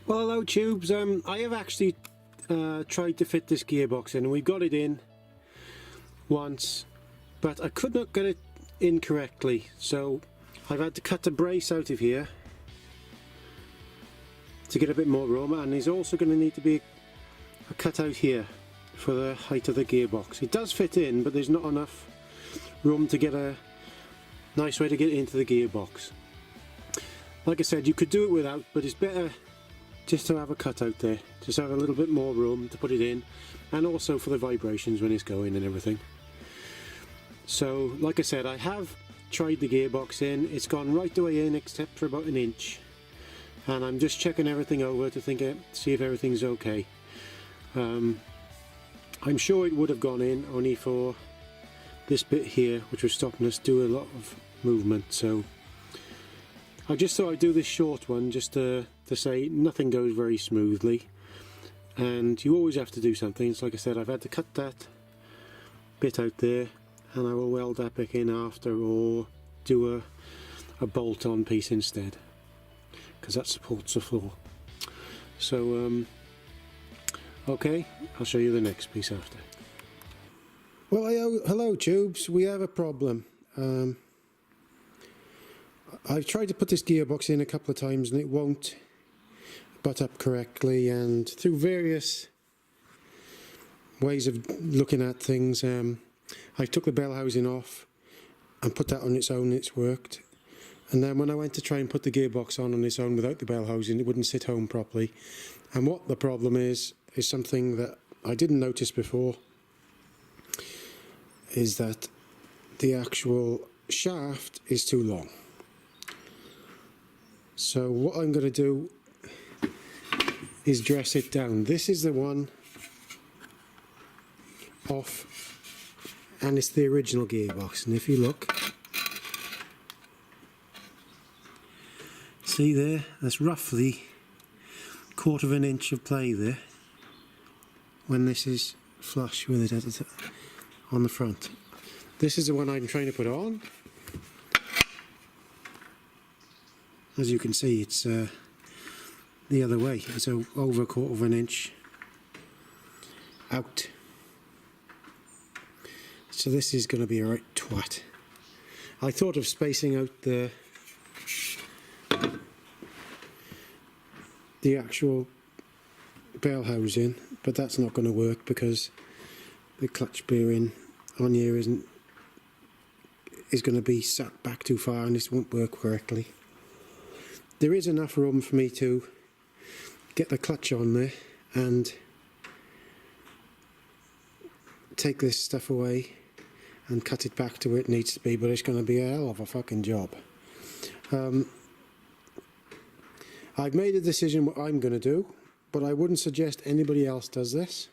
Well, hello tubes. I have actually tried to fit this gearbox in, and we got it in once, but I could not get it in correctly, so I've had to cut the brace out of here to get a bit more room, and there's also going to need to be a cut out here for the height of the gearbox. It does fit in, but there's not enough room to get a nice way to get into the gearbox. Like I said, you could do it without, but it's better just to have a cutout there, just have a little bit more room to put it in, and also for the vibrations when it's going and everything. So like I said, I have tried the gearbox in, it's gone right the way in except for about an inch, and I'm just checking everything over to see if everything's okay. I'm sure it would have gone in only for this bit here, which was stopping us do a lot of movement, so I just thought I'd do this short one just to say nothing goes very smoothly, and you always have to do something. So like I said, I've had to cut that bit out there, and I will weld that back in after, or do a bolt-on piece instead, because that supports the floor. So okay, I'll show you the next piece after. Well, hello tubes, we have a problem. I've tried to put this gearbox in a couple of times and it won't butt up correctly, and through various ways of looking at things, I took the bell housing off and put that on its own, it's worked. And then when I went to try and put the gearbox on its own without the bell housing, it wouldn't sit home properly. And what the problem is something that I didn't notice before, is that the actual shaft is too long. So what I'm going to do is dress it down. This is the one off, and it's the original gearbox, and if you look, see there, that's roughly 1/4 of an inch of play there when this is flush with it on the front. This is the one I'm trying to put on. As you can see, it's the other way. It's over 1/4 of an inch out. So this is going to be a right twat. I thought of spacing out the actual bell housing, but that's not going to work because the clutch bearing on here is going to be sat back too far, and this won't work correctly. There is enough room for me to get the clutch on there and take this stuff away and cut it back to where it needs to be, but it's going to be a hell of a fucking job. I've made a decision what I'm going to do, but I wouldn't suggest anybody else does this.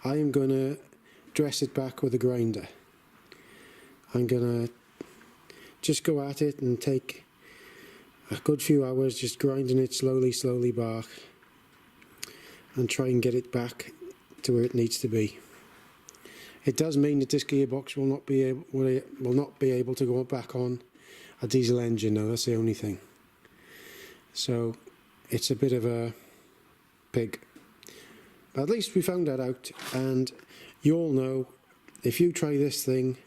I am going to dress it back with a grinder. I'm going to just go at it and take a good few hours just grinding it slowly back, and try and get it back to where it needs to be. It does mean that this gearbox will not be able to go back on a diesel engine though, that's the only thing. So it's a bit of a pig. But at least we found that out, and you all know, if you try this thing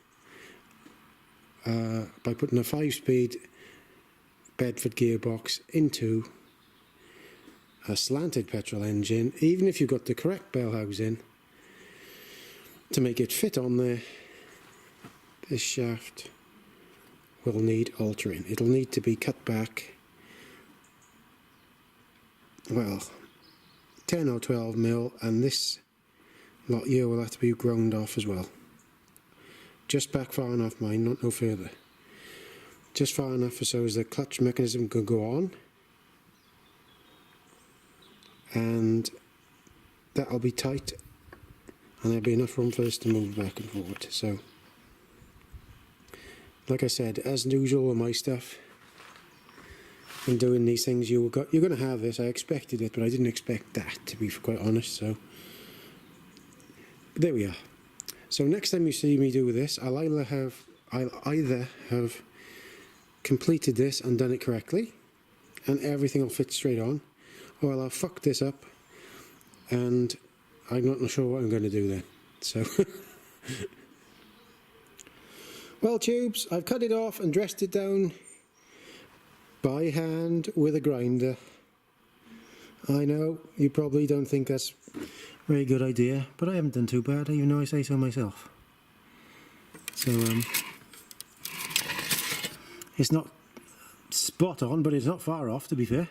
by putting a 5-speed Bedford gearbox into a slanted petrol engine, even if you've got the correct bell housing to make it fit on there, this shaft will need altering. It'll need to be cut back, well, 10 or 12 mil, and this lot here will have to be ground off as well. Just back far enough, mind, not no further. Just far enough so as the clutch mechanism can go on, and that'll be tight, and there'll be enough room for this to move back and forward. So like I said, as usual with my stuff and doing these things, you're going to have this. I expected it, but I didn't expect that, to be quite honest. So there we are. So next time you see me do this, I'll either have completed this and done it correctly and everything will fit straight on, well, I'll fuck this up, and I'm not sure what I'm going to do then. So, well, tubes, I've cut it off and dressed it down by hand with a grinder. I know, you probably don't think that's a very good idea, but I haven't done too bad, even though I say so myself. So, it's not spot on, but it's not far off, to be fair.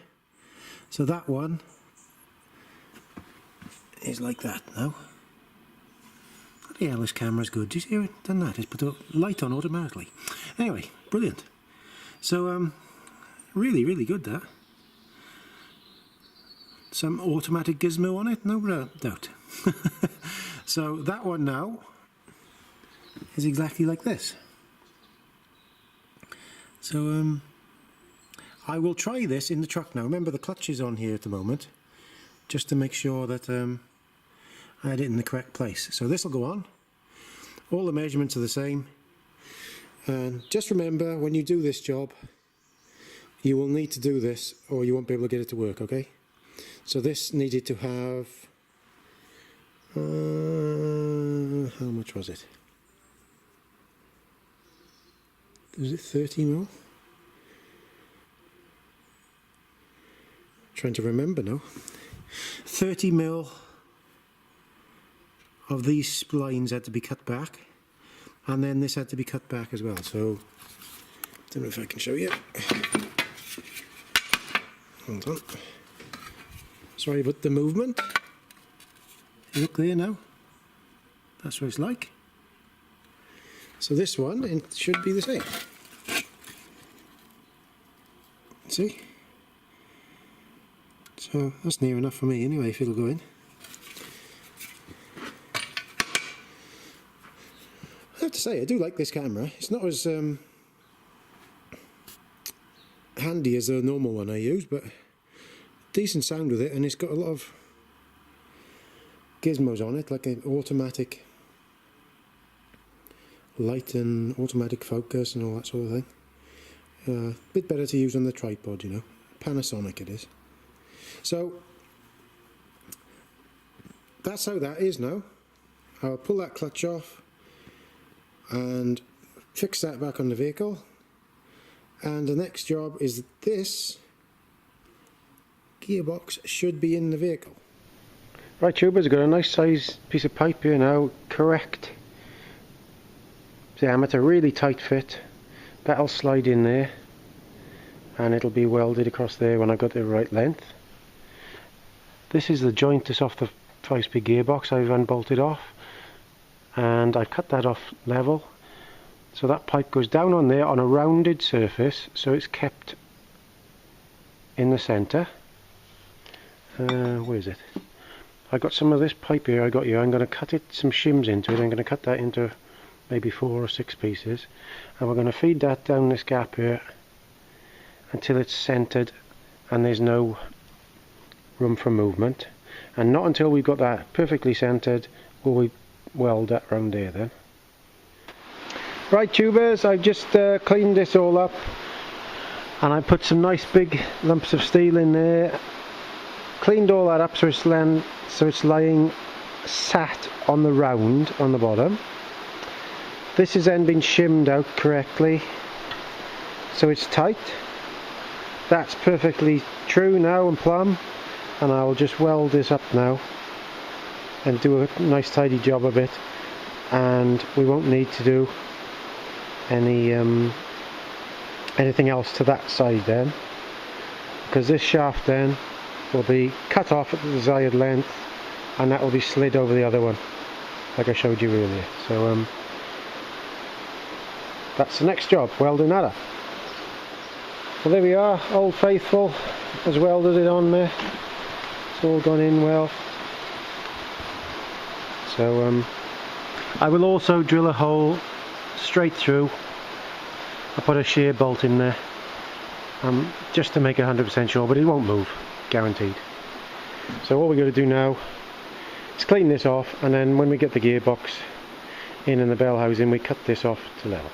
So that one is like that now. Yeah, this camera's good. Do you see how it's done that? It's put the light on automatically. Anyway, brilliant. So, really, really good, that. Some automatic gizmo on it, no doubt. So that one now is exactly like this. So I will try this in the truck now. Remember, the clutch is on here at the moment, just to make sure that I had it in the correct place. So this will go on. All the measurements are the same. And just remember, when you do this job, you will need to do this or you won't be able to get it to work, okay? So this needed to have, how much was it? Was it 30 mil? Trying to remember now. 30 mil of these splines had to be cut back, and then this had to be cut back as well. So, don't know if I can show you. Hold on. Sorry about the movement. Look there now. That's what it's like. So this one, it should be the same. See? So that's near enough for me anyway, if it'll go in. I have to say, I do like this camera. It's not as handy as the normal one I use, but decent sound with it, and it's got a lot of gizmos on it, like an automatic light and automatic focus and all that sort of thing. A bit better to use on the tripod, you know. Panasonic it is. So that's how that is now. I'll pull that clutch off and fix that back on the vehicle, and the next job is this gearbox should be in the vehicle. Right, tubers, I've got a nice size piece of pipe here now, correct diameter, really tight fit. That'll slide in there and it'll be welded across there when I've got the right length. This is the joint that's off the 5-speed gearbox I've unbolted off, and I've cut that off level. So that pipe goes down on there on a rounded surface, so it's kept in the centre. Where is it? I got some of this pipe here I got here. I'm going to cut it, some shims into it. I'm going to cut that into maybe 4 or 6 pieces, and we're going to feed that down this gap here until it's centred and there's no room for movement, and not until we've got that perfectly centred will we weld that round there then. Right, tubers, I've just cleaned this all up, and I put some nice big lumps of steel in there, cleaned all that up so it's lying sat on the round on the bottom. This has then been shimmed out correctly so it's tight. That's perfectly true now and plumb, and I'll just weld this up now and do a nice tidy job of it, and we won't need to do any anything else to that side then, because this shaft then will be cut off at the desired length, and that will be slid over the other one like I showed you earlier. So that's the next job, welding that up. Well, there we are, Old Faithful has welded it on there. It's all gone in well. So I will also drill a hole straight through. I put a shear bolt in there just to make 100% sure, but it won't move, guaranteed. So what we're going to do now is clean this off, and then when we get the gearbox in and the bell housing, we cut this off to level.